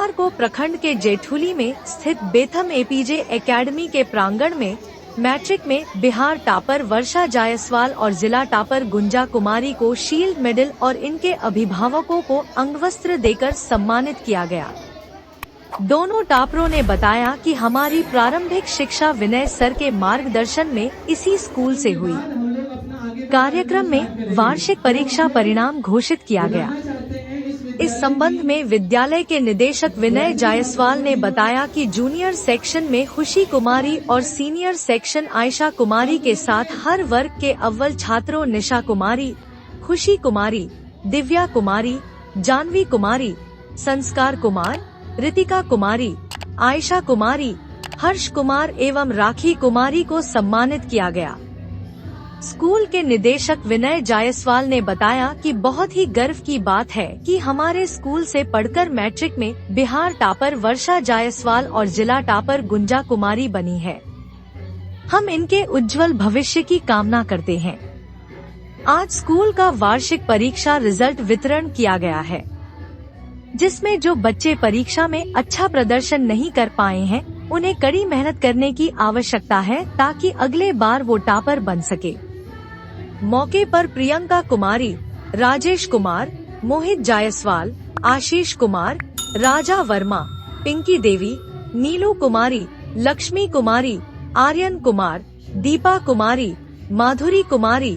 बुधवार को प्रखंड के जेठुली में स्थित बेथम एपीजे एकेडमी के प्रांगण में मैट्रिक में बिहार टॉपर वर्षा जायसवाल और जिला टॉपर गुंजा कुमारी को शील्ड मेडल और इनके अभिभावकों को अंगवस्त्र देकर सम्मानित किया गया। दोनों टॉपरों ने बताया कि हमारी प्रारंभिक शिक्षा विनय सर के मार्गदर्शन में इसी स्कूल से हुई। कार्यक्रम में वार्षिक परीक्षा परिणाम घोषित किया गया। इस संबंध में विद्यालय के निदेशक विनय जायसवाल ने बताया कि जूनियर सेक्शन में खुशी कुमारी और सीनियर सेक्शन आयशा कुमारी के साथ हर वर्ग के अव्वल छात्रों निशा कुमारी, खुशी कुमारी, दिव्या कुमारी, जानवी कुमारी, संस्कार कुमार, रितिका कुमारी, आयशा कुमारी, हर्ष कुमार एवं राखी कुमारी को सम्मानित किया गया। स्कूल के निदेशक विनय जायसवाल ने बताया कि बहुत ही गर्व की बात है कि हमारे स्कूल से पढ़कर मैट्रिक में बिहार टॉपर वर्षा जायसवाल और जिला टॉपर गुंजा कुमारी बनी है। हम इनके उज्जवल भविष्य की कामना करते हैं। आज स्कूल का वार्षिक परीक्षा रिजल्ट वितरण किया गया है, जिसमें जो बच्चे परीक्षा में अच्छा प्रदर्शन नहीं कर पाए हैं, उन्हें कड़ी मेहनत करने की आवश्यकता है ताकि अगले बार वो टॉपर बन सके। मौके पर प्रियंका कुमारी, राजेश कुमार, मोहित जायसवाल, आशीष कुमार, राजा वर्मा, पिंकी देवी, नीलू कुमारी, लक्ष्मी कुमारी, आर्यन कुमार, दीपा कुमारी, माधुरी कुमारी,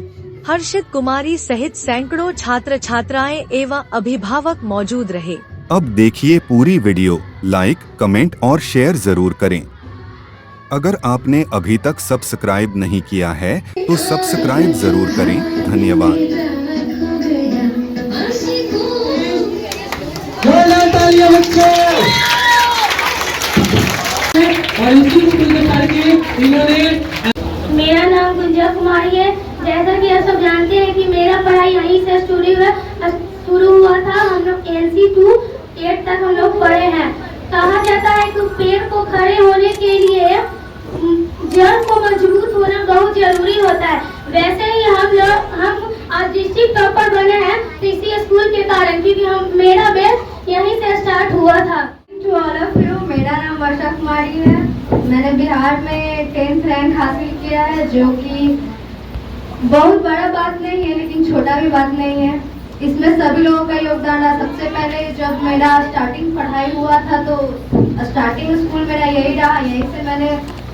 हर्षित कुमारी सहित सैकड़ों छात्र छात्राएं एवं अभिभावक मौजूद रहे। अब देखिए पूरी वीडियो, लाइक, कमेंट और शेयर जरूर करें। अगर आपने अभी तक सब्सक्राइब नहीं किया है तो सब्सक्राइब जरूर करें। धन्यवाद। मेरा नाम गुंजा कुमारी है। जैसा कि आप सब जानते हैं कि मेरा पढ़ाई यहीं से शुरू हुआ था। हम लोग NC to 8 तक हम लोग पढ़े हैं। कहा जाता है कि पेड़ को खड़े होने के लिए जड़ को मजबूत होना बहुत जरूरी होता है। वैसे ही हम आज डिस्ट्रिक्ट टॉपर बने हैं इसी स्कूल के कारण, क्योंकि मेरा बेस यहीं से स्टार्ट हुआ था। मेरा नाम वर्षा कुमारी है। मैंने बिहार में 10th रैंक हासिल किया है, जो कि बहुत बड़ा बात नहीं है लेकिन छोटा भी बात नहीं है। इसमें सभी लोगों का योगदान रहा। सबसे पहले जब मेरा स्टार्टिंग पढ़ाई हुआ था तो स्टार्टिंग स्कूल मेरा यही रहा। यहीं से मैंने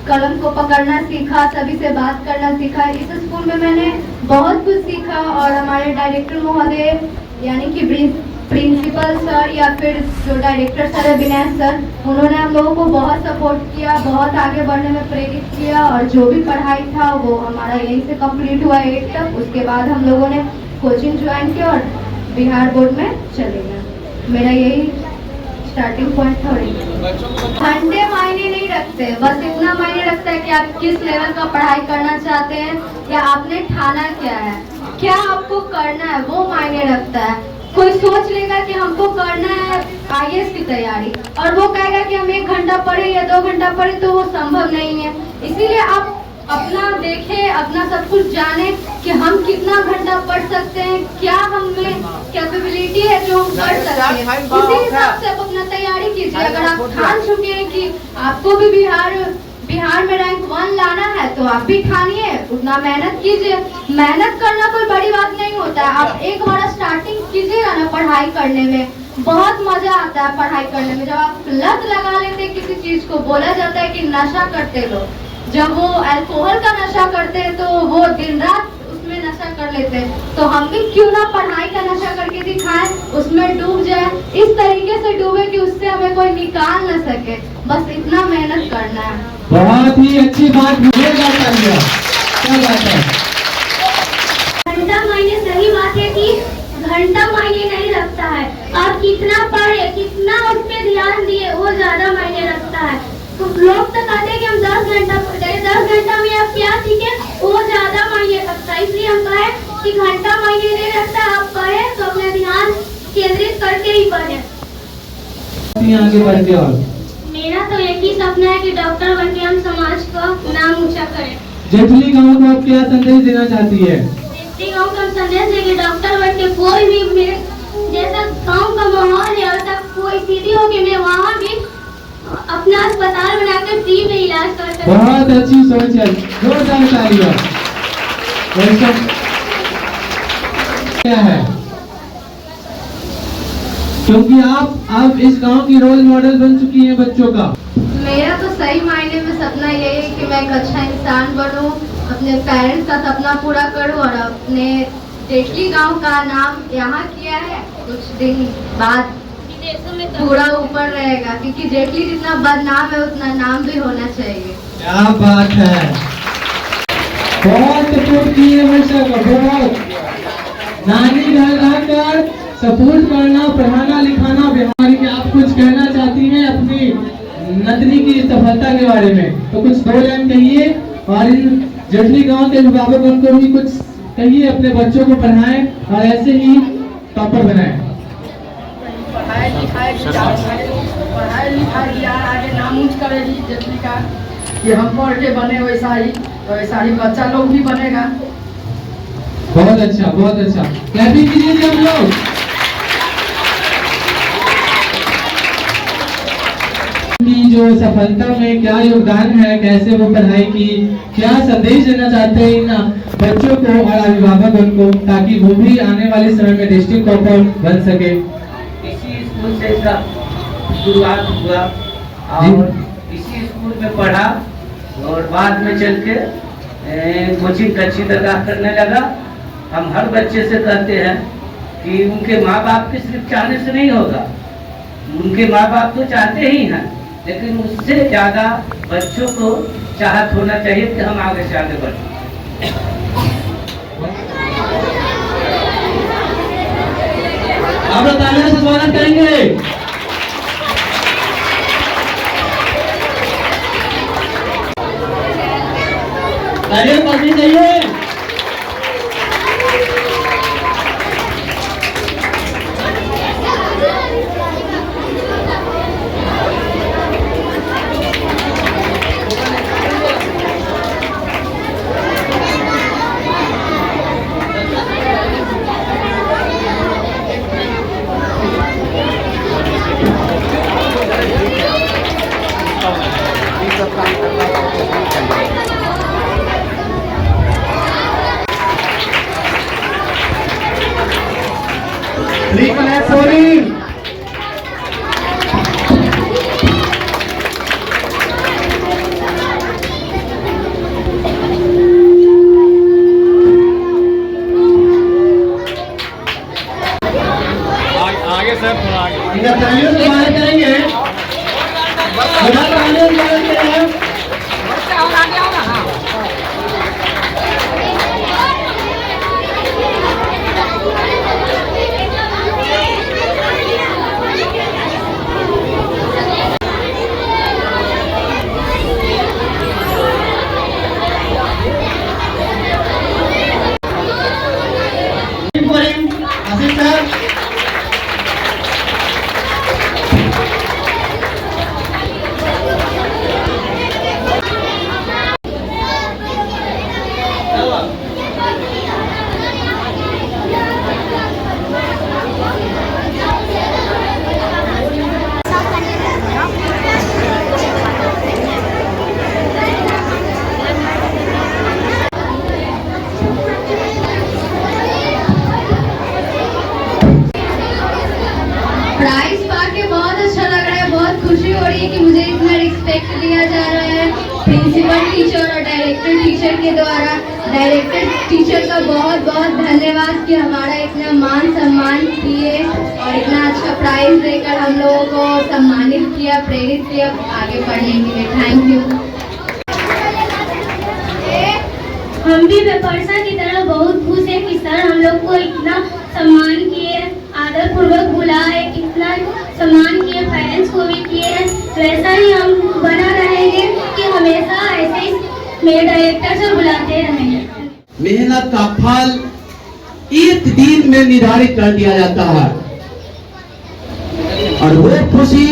कलम को पकड़ना सीखा, सभी से बात करना सीखा। इस स्कूल में मैंने बहुत कुछ सीखा और हमारे डायरेक्टर महोदय यानी कि प्रिंसिपल सर या फिर जो डायरेक्टर सर है विनय सर, उन्होंने हम लोगों को बहुत सपोर्ट किया, बहुत आगे बढ़ने में प्रेरित किया। और जो भी पढ़ाई था वो हमारा यहीं से कंप्लीट हुआ 8 तक। उसके बाद हम लोगों ने कोचिंग ज्वाइन किया और बिहार बोर्ड में चले गए। मेरा यही स्टार्टिंग पॉइंट था। घंटे मायने नहीं रखते, बस इतना मायने रखता है कि आप किस लेवल का पढ़ाई करना चाहते हैं या आपने ठाना क्या है, क्या आपको करना है, वो मायने रखता है। कोई सोच लेगा कि हमको करना है IAS की तैयारी और वो कहेगा कि हम 1 घंटा पढ़े या 2 घंटा पढ़े, तो वो संभव नहीं है। इसीलिए आप अपना देखें, अपना सब कुछ जाने कि हम कितना घंटा पढ़ सकते हैं, क्या हमें कैपेबिलिटी है जो हम पढ़ सकते हैं। इसी हिसाब से आप अपना तैयारी कीजिए। अगर आप ठान चुके हैं कि आपको भी बिहार में रैंक 1 लाना है तो आप भी ठानिए, उतना मेहनत कीजिए। मेहनत करना कोई बड़ी बात नहीं होता है। आप एक बार स्टार्टिंग कीजिएगा ना पढ़ाई करने में, बहुत मजा आता है पढ़ाई करने में। जब आप लत लगा लेते हैं किसी चीज को, बोला जाता है कि नशा करते लोग, जब वो अल्कोहल का नशा करते हैं तो वो दिन रात उसमें नशा कर लेते हैं। तो हम भी क्यों ना पढ़ाई का नशा करके दिखाएं, उसमें डूब जाए, इस तरीके से डूबे कि उससे हमें कोई निकाल न सके। बस इतना मेहनत करना है। बहुत ही अच्छी बात, मुझे क्या बात है। घंटा मायने सही बात है कि घंटा मायने नहीं रखता है। आप कितना पढ़े, कितना उस पर ध्यान दिए, वो ज्यादा मायने रखता है। तो लोग तो कहते हैं कि हम 10 घंटा पढ़े, 10 घंटा में आप क्या सीखे, वो ज्यादा मायने रखता है। इसलिए हम कहे कि घंटा मायने नहीं रखता। आप पढ़े तो अपना ध्यान केंद्रित करके ही पढ़े। आगे बढ़ते और मेरा तो एक ही सपना है कि डॉक्टर बन के हम समाज का नाम ऊंचा करें। जेठुली गाँव को आप क्या संदेश देना चाहती है? जेठुली गाँव का संदेश है कि डॉक्टर बन के कोई भी जैसा गाँव का माहौल है वैसा वो स्थिति हो कि मैं वहाँ भी अपना अस्पताल बनाकर फ्री में इलाज कर सकूं। बहुत अच्छी सोच है, जोरदार तालियां। क्या है, क्योंकि आप इस गांव की रोल मॉडल बन चुकी हैं बच्चों का। मेरा तो सही मायने में सपना यही है कि मैं एक अच्छा इंसान बनूं, अपने पेरेंट्स का सपना पूरा करूं और अपने जेठली गांव का नाम यहाँ किया है, कुछ दिन बाद पूरा ऊपर रहेगा, क्योंकि जेठली जितना बदनाम है उतना नाम भी होना चाहिए। क्या बात है, बहुत सपोर्ट की है वर्षा का, बहुत। नानी घर आकर सपोर्ट करना, पढ़ाना लिखाना बिहार की। आप कुछ कहना चाहती हैं अपनी नतनी की सफलता के बारे में, तो कुछ 2 लाइन कहिए और इन जेठली गांव के अभिभावकों को भी कुछ कहिए, अपने बच्चों को पढ़ाएं और ऐसे ही टॉपर बनाएं। पढ़ाई लिखाई यार आगे नाम ऊंच करेगी जेठली का, कि हम पढ़ के बने वैसा ही बच्चा लोग भी बनेगा। बहुत अच्छा, बहुत अच्छा, क्लैपिंग कीजिए हम लोग। की जो सफलता में क्या योगदान है, कैसे वो पढ़ाई की, क्या संदेश देना चाहते हैं इन बच्चों को और अभिभावकों को, ताकि वो भी आने वाले समय में डिस्ट्रिक्ट टॉपर बन सके। इसी स्कूल से इसका शुरुआत हुआ और इसी स्कूल में पढ़ा और बाद में चल के कोचिंग अच्छी तरह करने लगा। हम हर बच्चे से कहते हैं कि उनके माँ बाप के सिर्फ चाहने से नहीं होगा, उनके माँ बाप तो चाहते ही हैं, लेकिन उससे ज़्यादा बच्चों को चाहत होना चाहिए कि हम आगे से आगे बढ़ें। आप लोग तालियों से स्वागत करेंगे। तालियां बजनी चाहिए। तालियों से स्वागत करेंगे। प्राइज पाके बहुत अच्छा लग रहा है, बहुत खुशी हो रही है कि मुझे इतना रिस्पेक्ट दिया जा रहा है प्रिंसिपल टीचर और डायरेक्टर टीचर के द्वारा। डायरेक्टर टीचर का बहुत बहुत धन्यवाद कि हमारा इतना मान सम्मान किए और इतना अच्छा प्राइज देकर हम लोगों को सम्मानित किया, प्रेरित किया आगे बढ़ने के लिए। Thank you. हम भी वेपर्सा की तरह बहुत खुश है कि सर हम लोग को इतना सम्मान किए, आदर पूर्वक बुलाए, इतना सम्मान किए, पेरेंट्स को भी किए। वैसा ही हम बना रहेंगे कि हमेशा ऐसे ही मेरे डायरेक्टर से बुलाते रहेंगे। मेहनत का फल एक दिन में निर्धारित कर दिया जाता है और वो खुशी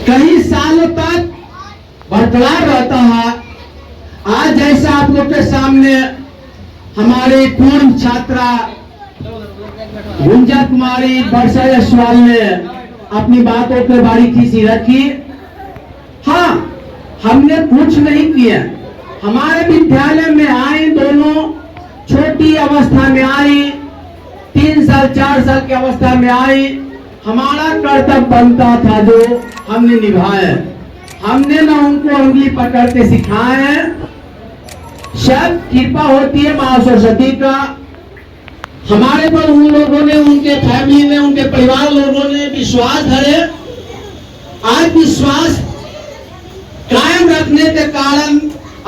कई सालों तक बरकरार रहता है। आज जैसा आप लोग के सामने हमारे पूर्व छात्रा गुंजा कुमारी वर्षा जायसवाल ने अपनी बातों पे बारीकी से रखी। हाँ, हमने कुछ नहीं किया। हमारे विद्यालय में आई, दोनों छोटी अवस्था में आई, 3 साल 4 साल की अवस्था में आई। हमारा कर्तव्य बनता था जो हमने निभाया। हमने ना उनको उंगली पकड़ के सिखाए। सब कृपा होती है माँ सरस्वती का हमारे पर। उन लोगों ने, उनके फैमिली ने, उनके परिवार लोगों ने विश्वास धरे। आज विश्वास कायम रखने के कारण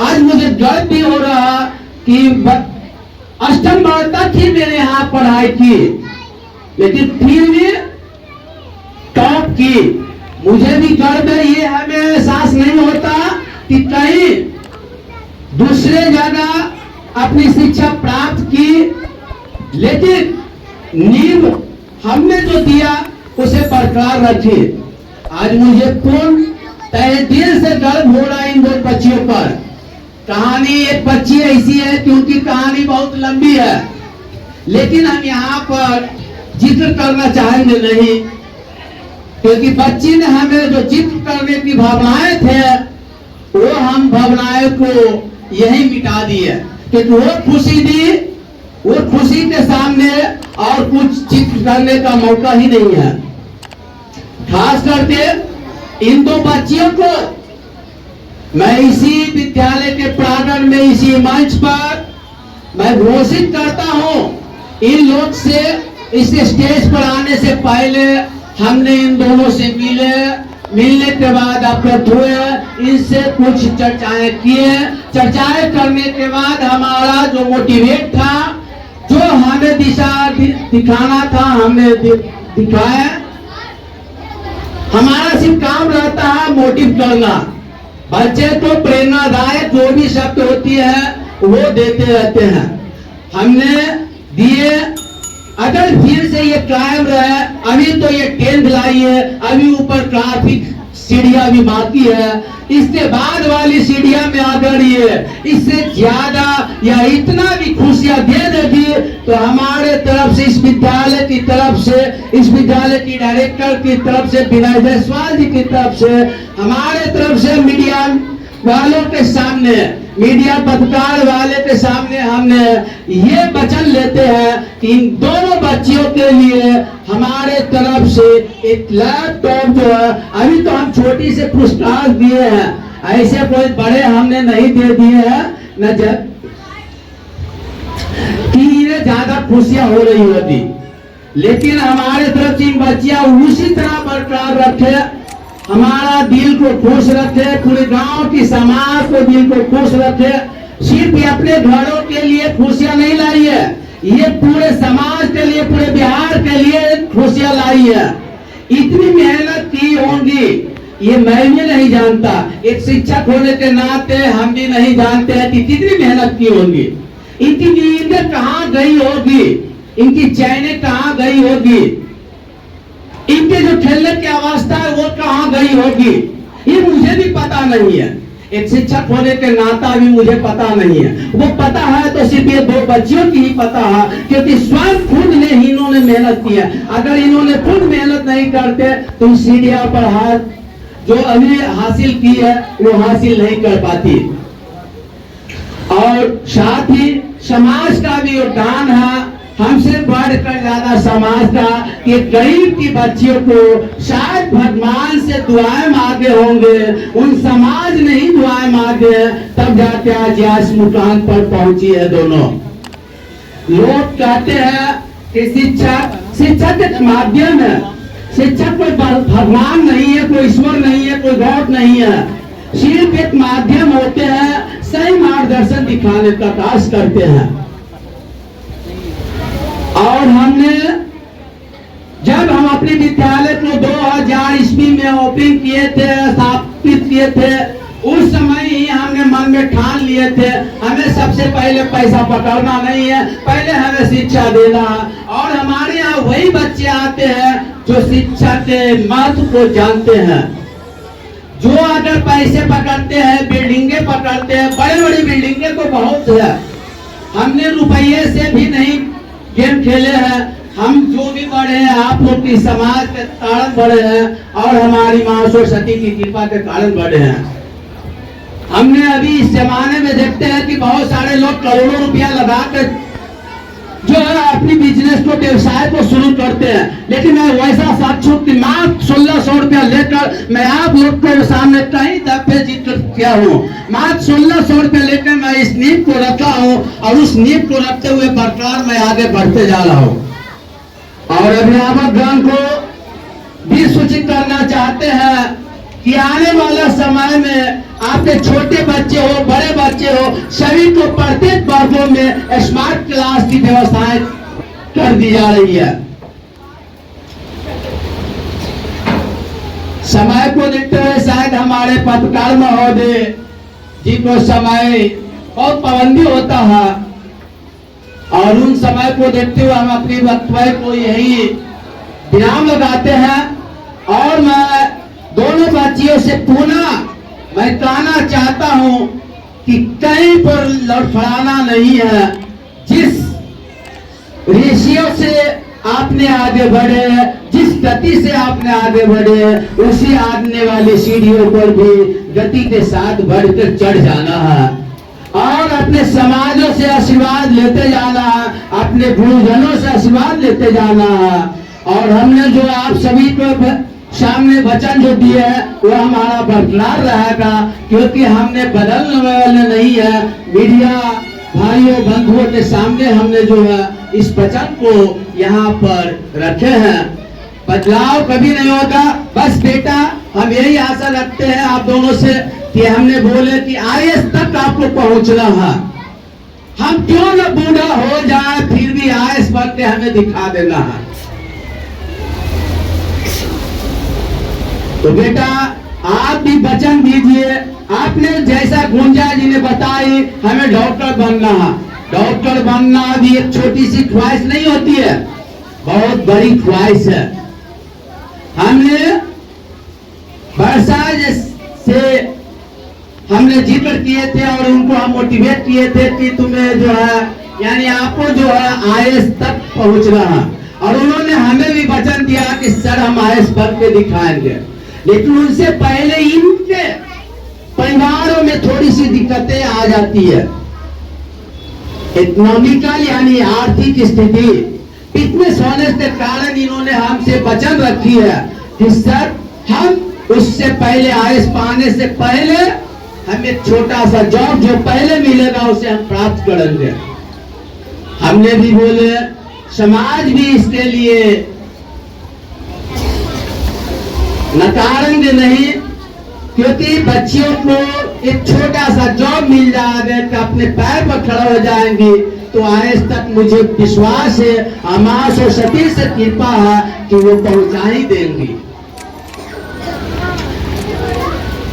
आज मुझे गर्व भी हो रहा कि 8वीं वर्ग तक ही मेरे यहाँ पढ़ाई की, लेकिन फिर भी टॉप की। मुझे भी गर्व है। ये हमें एहसास नहीं होता कि कहीं दूसरे जगह अपनी शिक्षा प्राप्त की, लेकिन नींव हमने जो दिया उसे बरकरार रखी। आज मुझे पूर्ण तहे दिल से गर्व हो रहा है इन 2 बच्चियों पर। कहानी एक बच्ची ऐसी है कि उनकी कहानी बहुत लंबी है, लेकिन हम यहाँ पर जिक्र करना चाहेंगे नहीं, क्योंकि बच्ची ने हमें जो जिक्र करने की भावनाएं थे वो हम भावनाएं को यही मिटा दी है। क्योंकि वो खुशी दी, वो खुशी के सामने और कुछ जिक्र करने का मौका ही नहीं है। खास करके इन 2 बच्चियों को मैं इसी विद्यालय के प्रांगण में, इसी मंच पर मैं घोषित करता हूं। इन लोग से इस स्टेज पर आने से पहले हमने इन दोनों से मिलने के बाद अवगत हुए, इनसे कुछ चर्चाएं किए। चर्चाएं करने के बाद हमारा जो मोटिवेट था, जो हमें दिशा दिखाना था, हमने दिखाया। हमारा सिर्फ काम रहता है मोटिव करना। बच्चे को प्रेरणादायक जो भी शब्द होती है वो देते रहते हैं, हमने दिए। अगर फिर से ये कायम रहे, अभी तो ये 10th लाई है, अभी ऊपर ट्रैफिक सीढ़ियां भी बाकी है, इसके बाद वाली सीढ़ियां में अगर ये इससे ज्यादा या इतना भी खुशियां दे देगी तो हमारे तरफ से, इस विद्यालय की तरफ से, इस विद्यालय की डायरेक्टर की तरफ से, विनय जायसवाल जी की तरफ से, हमारे तरफ से मीडिया वालों के सामने, मीडिया पत्रकार वाले के सामने हमने ये वचन लेते हैं कि इन दोनों बच्चियों के लिए हमारे तरफ से एक लैपटॉप जो है, अभी तो हम छोटी से पुरस्कार दिए हैं, ऐसे कोई बड़े हमने नहीं दे दिए हैं न, जब कि इन्हें ज्यादा खुशियां हो रही होती, लेकिन हमारे तरफ से इन बच्चियां उसी तरह बरकरार रखे, हमारा दिल को खुश रखे, पूरे गांव की समाज को दिल को खुश रखे। सिर्फ अपने घरों के लिए खुशियां नहीं लाई है, ये पूरे समाज के लिए, पूरे बिहार के लिए खुशियां लाई है। इतनी मेहनत की होंगी ये मैं भी नहीं जानता, एक शिक्षक होने के नाते हम भी नहीं जानते हैं कि कितनी मेहनत की होंगी। इनकी नींदें कहाँ गई होगी, इनकी चैनें कहाँ गई होगी, इनके जो खेलने की अवस्था है वो कहाँ गई होगी, ये मुझे भी पता नहीं है। एक शिक्षक होने के नाता भी मुझे पता नहीं है। वो पता है तो सिर्फ ये 2 बच्चियों की ही पता है, क्योंकि स्वयं खुद ने इन्होंने मेहनत की है। अगर इन्होंने खुद मेहनत नहीं करते तो इस सीढ़ियों पर हाथ जो अभी हासिल की है वो हासिल नहीं कर पाती। और साथ ही समाज का भी योगदान है, हमसे बढ़कर ज्यादा समाज का, कि गरीब की बच्चियों को शायद भगवान से दुआएं मांगे होंगे, उन समाज ने ही दुआएं मांगे, तब जाके आज इस मुकाम पर पहुंची है दोनों। लोग कहते हैं कि शिक्षक एक माध्यम है, शिक्षक कोई भगवान नहीं है, कोई ईश्वर नहीं है, कोई गॉड नहीं है, सिर्फ एक माध्यम होते हैं, सही मार्गदर्शन दिखाने का कार्य करते हैं। और हमने जब हम अपने विद्यालय को 2000 ईस्वी में ओपनिंग किए थे, स्थापित किए थे, उस समय ही हमने मन में ठान लिए थे हमें सबसे पहले पैसा पकड़ना नहीं है, पहले हमें शिक्षा देना है। और हमारे यहाँ वही बच्चे आते हैं जो शिक्षा के महत्व को जानते हैं। जो अगर पैसे पकड़ते हैं, बिल्डिंगे पकड़ते हैं, बड़ी बड़ी बिल्डिंगे तो बहुत है, हमने रुपये से भी नहीं गेम खेले हैं, हम जो भी बड़े हैं आप लोग की समाज के कारण बड़े हैं और हमारी माँ सरस्वती की कृपा के कारण बड़े हैं। हमने अभी इस जमाने में देखते हैं कि बहुत सारे लोग करोड़ों रुपया लगा कर जो है अपनी बिजनेस को व्यवसाय को शुरू करते हैं, लेकिन मैं वैसा साथ छूट की मात्र 1600 रुपया लेकर मैं आप लोग के सामने कई दफे जीत किया हूँ। मात्र 1600 रुपया लेकर मैं इस नींव को रखा हूँ और उस नींव को रखते हुए बरकरार मैं आगे बढ़ते जा रहा हूँ। और अभिभावक गण को भी सूचित करना चाहते हैं कि आने वाला समय में आपके छोटे बच्चे हो बड़े बच्चे हो सभी को प्रत्येक वर्गों में स्मार्ट क्लास की व्यवस्थाएं कर दी जा रही है। समय को देखते हुए शायद हमारे पत्रकार महोदय जी को समय बहुत पाबंदी होता है और उन समय को देखते हुए हम अपनी वक्तव्य को यही विराम लगाते हैं। और मैं दोनों बच्चियों से पुनः मैं कहना चाहता हूं कि कहीं पर लड़खड़ाना नहीं है। जिस रेशियो से आपने आगे बढ़े, जिस गति से आपने आगे बढ़े, उसी आने वाली सीढ़ियों पर भी गति के साथ बढ़कर चढ़ जाना है और अपने समाजों से आशीर्वाद लेते जाना है, अपने गुरुजनों से आशीर्वाद लेते जाना है। और हमने जो आप सभी को सामने वचन जो दिए है वो हमारा बरकरार रहेगा, क्योंकि हमने बदलने वाले नहीं है। मीडिया भाइयों बंधुओं के सामने हमने जो है इस वचन को यहाँ पर रखे हैं। बदलाव कभी नहीं होगा। बस बेटा हम यही आशा रखते हैं आप दोनों से कि हमने बोले कि IAS तक आपको पहुंचना है। हम क्यों न बूढ़ा हो जाए फिर भी IAS बन के हमें दिखा देना है। तो बेटा आप भी वचन दीजिए। आपने जैसा गुंजा जी ने बताई हमें डॉक्टर बनना है। डॉक्टर बनना भी एक छोटी सी ख्वाहिश नहीं होती है, बहुत बड़ी ख्वाहिश है। हमने वर्षा से हमने जिक्र किए थे और उनको हम मोटिवेट किए थे कि तुम्हें जो है यानी आपको जो है IAS तक पहुंचना है। और उन्होंने हमें भी वचन दिया कि सर हम IAS बन के दिखाएंगे। लेकिन उनसे पहले इनके परिवारों में थोड़ी सी दिक्कतें आ जाती है। इकोनॉमिकल यानी आर्थिक स्थिति फिटनेस होने के कारण इन्होंने हमसे वचन रखी है कि सर हम उससे पहले IAS पाने से पहले हम एक छोटा सा जॉब जो पहले मिलेगा उसे हम प्राप्त करेंगे। हमने भी बोले समाज भी इसके लिए नकारेंगे नहीं, क्योंकि बच्चियों को एक छोटा सा जॉब मिल जाएगा कि अपने पैर पर खड़ा हो जाएंगी। तो IAS तक मुझे विश्वास है मां सरस्वती से कृपा है कि वो पहुंचा ही देंगी।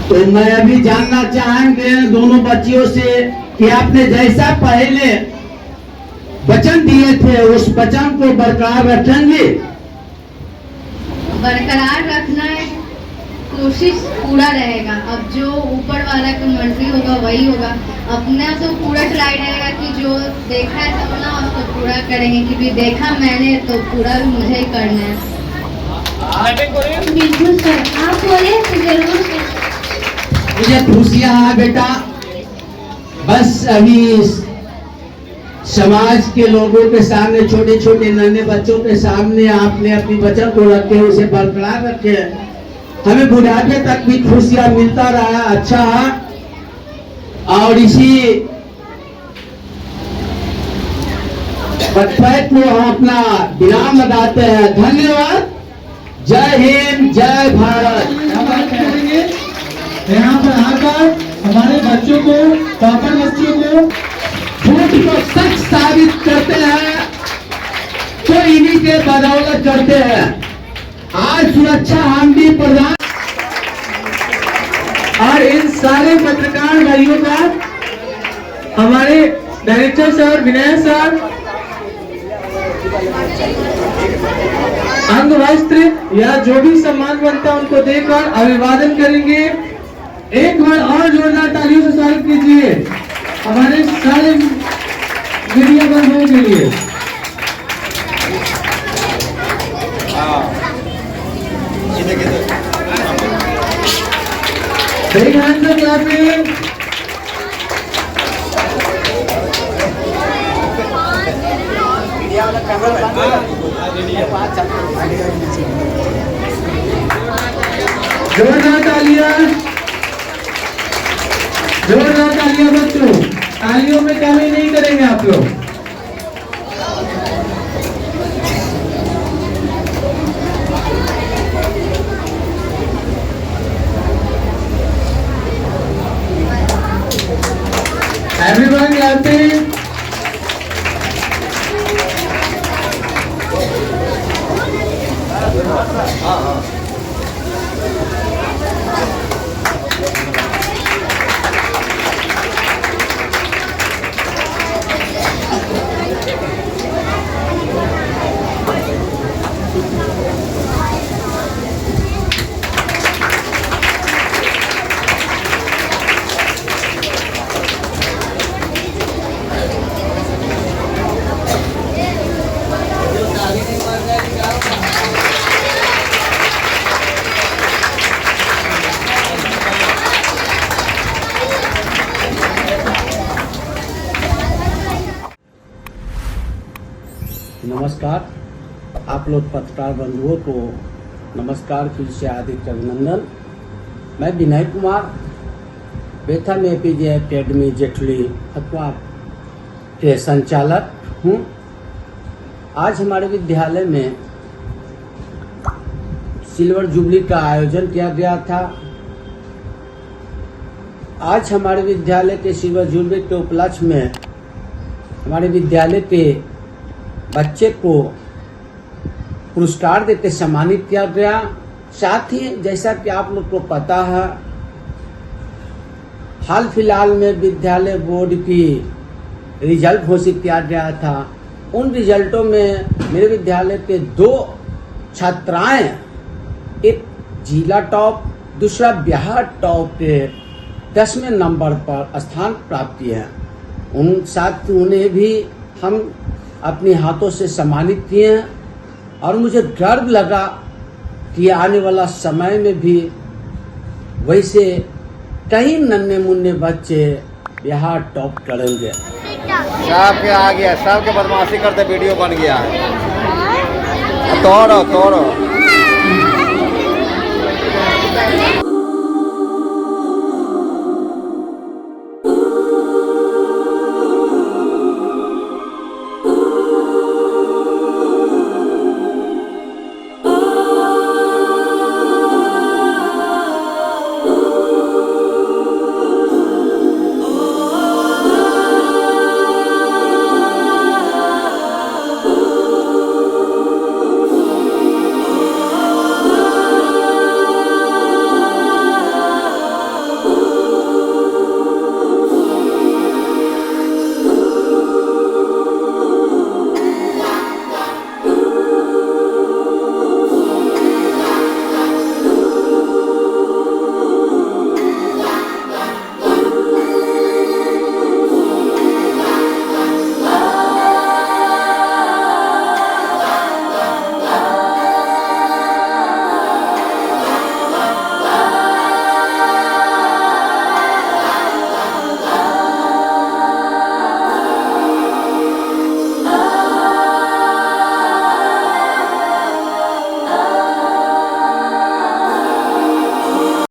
तो मैं अभी जानना चाहेंगे दोनों बच्चियों से कि आपने जैसा पहले वचन दिए थे उस वचन को बरकरार रखेंगे। बरकरार रखना है, कोशिश पूरा रहेगा। अब जो ऊपर वाला का मर्जी होगा वही होगा। अपना तो पूरा ट्राई रहेगा कि जो देखा है तब ना उसको पूरा करेंगे, क्योंकि देखा मैंने तो पूरा भी मुझे ही करना है। बिल्कुल सर, आप बोले तो जरूर सर। मुझे खुशियां है बेटा। बस अभी समाज के लोगों के सामने छोटे छोटे नन्हे बच्चों के सामने आपने अपनी वचन को रखे, उसे बरकरार रखे। हमें बुढ़ापे तक भी खुशियां मिलता रहा, अच्छा है। और इसी वक्तव्य को हम अपना विराम लगाते हैं। धन्यवाद। जय हिंद, जय भारत। यहाँ पर आकर हमारे बच्चों को, टॉपर बच्चों को झूठ को सच साबित करते हैं तो इन्हीं के बदौलत करते हैं। आज सुरक्षा हम भी प्रदान और इन सारे पत्रकार भाइयों का हमारे डायरेक्टर सर विनय सर अंग वस्त्र या जो भी सम्मान बनता है उनको देकर अभिवादन करेंगे। एक बार और जोरदार तालियों से स्वागत कीजिए हमारे सारे मीडिया बंधुओं के लिए। Big hands are clapping. जोरदार तालियां, जोरदार तालियां बच्चों, तालियों में कमी नहीं करेंगे आप लोग। Everyone clapping. नमस्कार, आप लोग पत्रकार बंधुओं को नमस्कार, फिर से हार्दिक अभिनंदन। मैं Vinay Kumar Bentham APJ academy जेठली हथवा के संचालक हूँ। आज हमारे विद्यालय में सिल्वर जुबली का आयोजन किया गया था। आज हमारे विद्यालय के सिल्वर जुबली के उपलक्ष्य में हमारे विद्यालय के बच्चे को पुरस्कार देकर सम्मानित किया गया। साथ ही जैसा कि आप लोग को पता है, हाल फिलहाल में विद्यालय बोर्ड की रिजल्ट घोषित किया गया था। उन रिजल्टों में मेरे विद्यालय के 2 छात्राएं, एक जिला टॉप, दूसरा बिहार टॉप के 10वें नंबर पर स्थान प्राप्त किए हैं। उन साथ उन्हें भी हम अपने हाथों से सम्मानित किए हैं और मुझे गर्व लगा कि आने वाला समय में भी वैसे कई नन्हे मुन्ने बच्चे बिहार टॉप करेंगे। साहब के आ गया, साहब के बदमाशी करते वीडियो बन गया है। तोड़ो